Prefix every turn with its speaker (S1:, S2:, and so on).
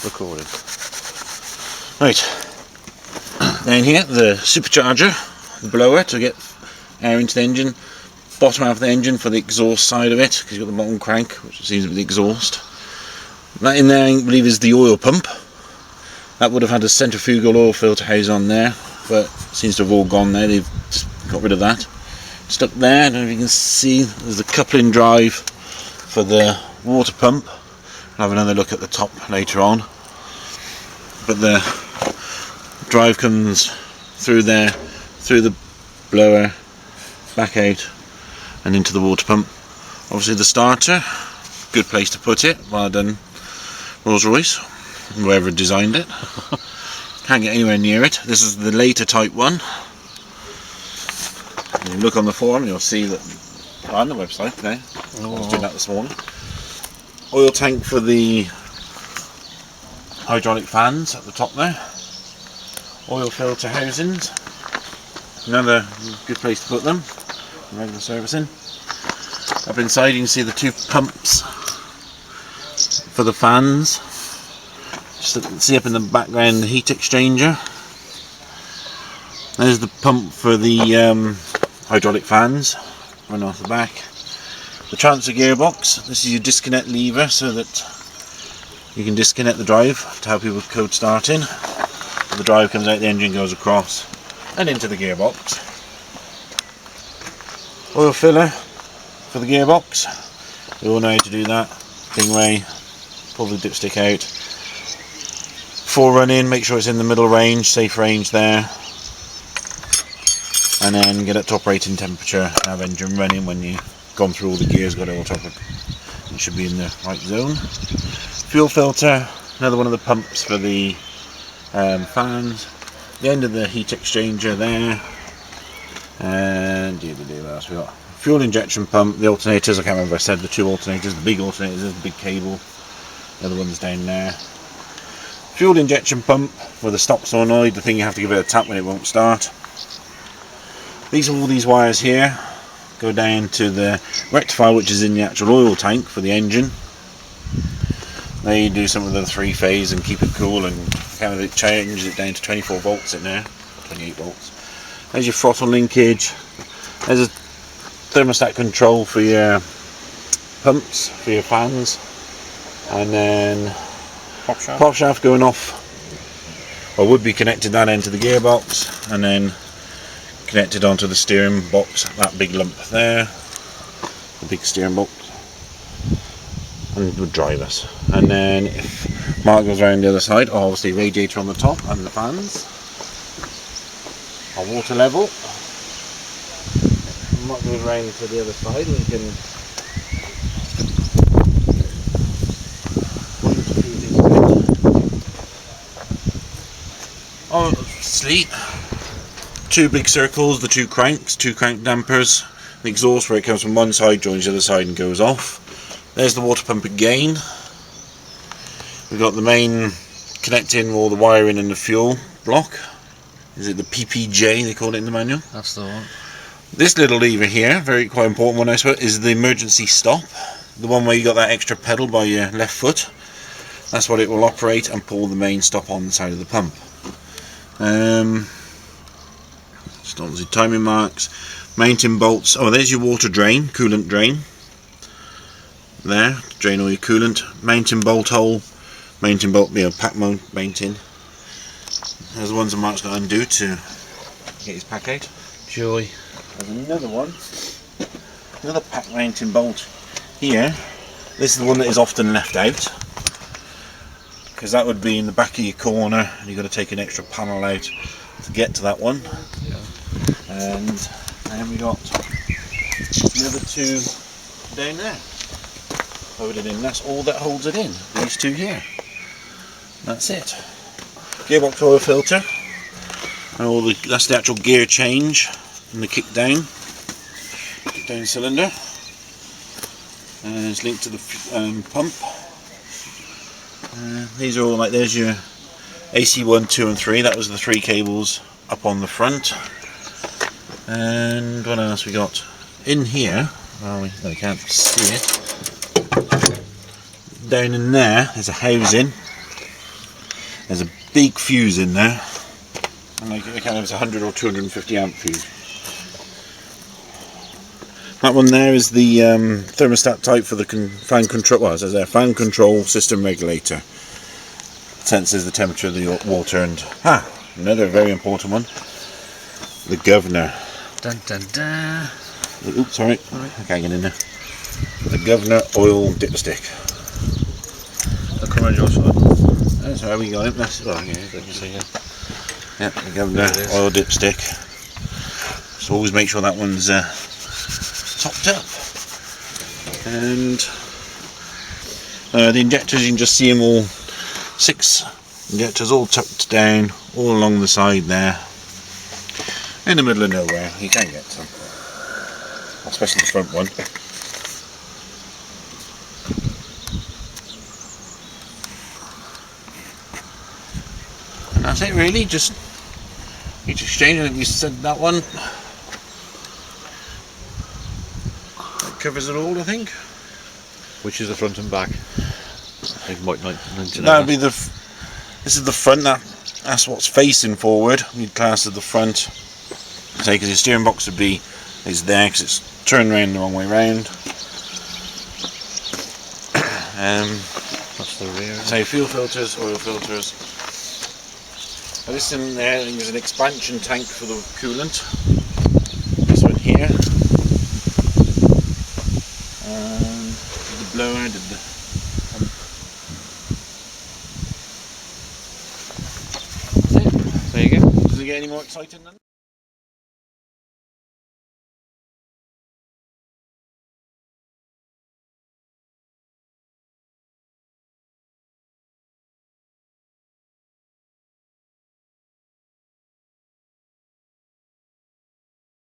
S1: recording. Right, down here the supercharger, the blower to get air into the engine, bottom half of the engine for the exhaust side of it, because you've got the bottom crank which seems to be the exhaust. That in there I believe is the oil pump. That would have had a centrifugal oil filter house on there, but seems to have all gone there. They've got rid of that. Just up there, I don't know if you can see, there's the coupling drive for the water pump. I'll have another look at the top later on. But the drive comes through there, through the blower, back out and into the water pump. Obviously the starter, good place to put it. Well done Rolls-Royce, whoever designed it. Can't get anywhere near it. This is the later type one. If you look on the forum, you'll see that on the website today. I was doing that this morning. Oil tank for the hydraulic fans at the top there. Oil filter housings. Another good place to put them. Regular servicing. Up inside you can see the two pumps for the fans. Just see up in the background the heat exchanger. There's the pump for the hydraulic fans, run off the back. The transfer gearbox, this is your disconnect lever so that you can disconnect the drive to help you with cold starting. The drive comes out, the engine goes across and into the gearbox. Oil filler for the gearbox, we all know how to do that. Stingray, pull the dipstick out. Before running, make sure it's in the middle range, safe range there. And then get it to operating temperature, have engine running when you've gone through all the gears, got it all top of it. It should be in the right zone. Fuel filter, another one of the pumps for the fans. The end of the heat exchanger there. And what else we got? Fuel injection pump, the alternators, I can't remember if I said the two alternators, the big alternators, the big cable. The other one's down there. Fuel injection pump with the stop solenoid, the thing you have to give it a tap when it won't start. All these wires here go down to the rectifier, which is in the actual oil tank for the engine. They do some of the 3-phase and keep it cool, and kind of changes it down to 24 volts in there, 28 volts. There's your throttle linkage. There's a thermostat control for your pumps, for your fans, and then pop shaft going off, or would be connected that end to the gearbox, and then connected onto the steering box, that big lump there, the big steering box, and would drive us. And then if Mark goes around the other side, obviously radiator on the top and the fans, our water level. Mark goes around to the other side and you can sleep. Two big circles, the two cranks, two crank dampers, the exhaust where it comes from one side, joins the other side and goes off. There's the water pump again. We've got the main connecting all the wiring and the fuel block. Is it the PPJ they call it in the manual?
S2: That's the one.
S1: This little lever here, quite important one I suppose, is the emergency stop. The one where you got that extra pedal by your left foot. That's what it will operate and pull the main stop on the side of the pump. Just obviously timing marks, mounting bolts. Oh, there's your water drain, coolant drain. There, drain all your coolant. Mounting bolt hole, mounting bolt, pack mounting. There's the ones that Mark's got to undo to get his pack out.
S2: Joy.
S1: There's another one, another pack mounting bolt here. This is the one that is often left out, because that would be in the back of your corner and you've got to take an extra panel out to get to that one.
S2: Yeah.
S1: And then we got the other two down there. Hold it in. That's all that holds it in. These two here. That's it. Gearbox oil filter. And all the, that's the actual gear change and the kick down cylinder. And it's linked to the pump. These are all like, there's your AC 1, 2 and 3. That was the 3 cables up on the front. And what else we got in here? Well, we can't see it. Down in there is a housing There's a big fuse in there, and I can't know if it's 100 or 250 amp fuse. That one there is the thermostat type for the fan control. Well, it says there, fan control system regulator. Senses the temperature of the water, and another very important one, the governor.
S2: Dun dun dun.
S1: Oops, sorry, I can't get in there. The governor oil dipstick.
S2: I'll come around your side.
S1: That's how we got it. That's well, yeah, you can see it. Yeah, the governor oil dipstick. So always make sure that one's topped up. And the injectors, you can just see them all. 6 injectors all tucked down, all along the side there. In the middle of nowhere, you can get some. Especially the front one. And that's it really, just heat exchange. I think we said that one. That covers it all, I think.
S2: Which is the front and back? That
S1: would be this is the front, that's what's facing forward. You'd class as the front. Say, because your steering box would be is there because it's turned around the wrong way round.
S2: That's the rear.
S1: Say fuel filters, oil filters. Now this in there, I think there's an expansion tank for the coolant. This one here. The blower did the.
S2: There you go.
S1: Does it get any more exciting than that?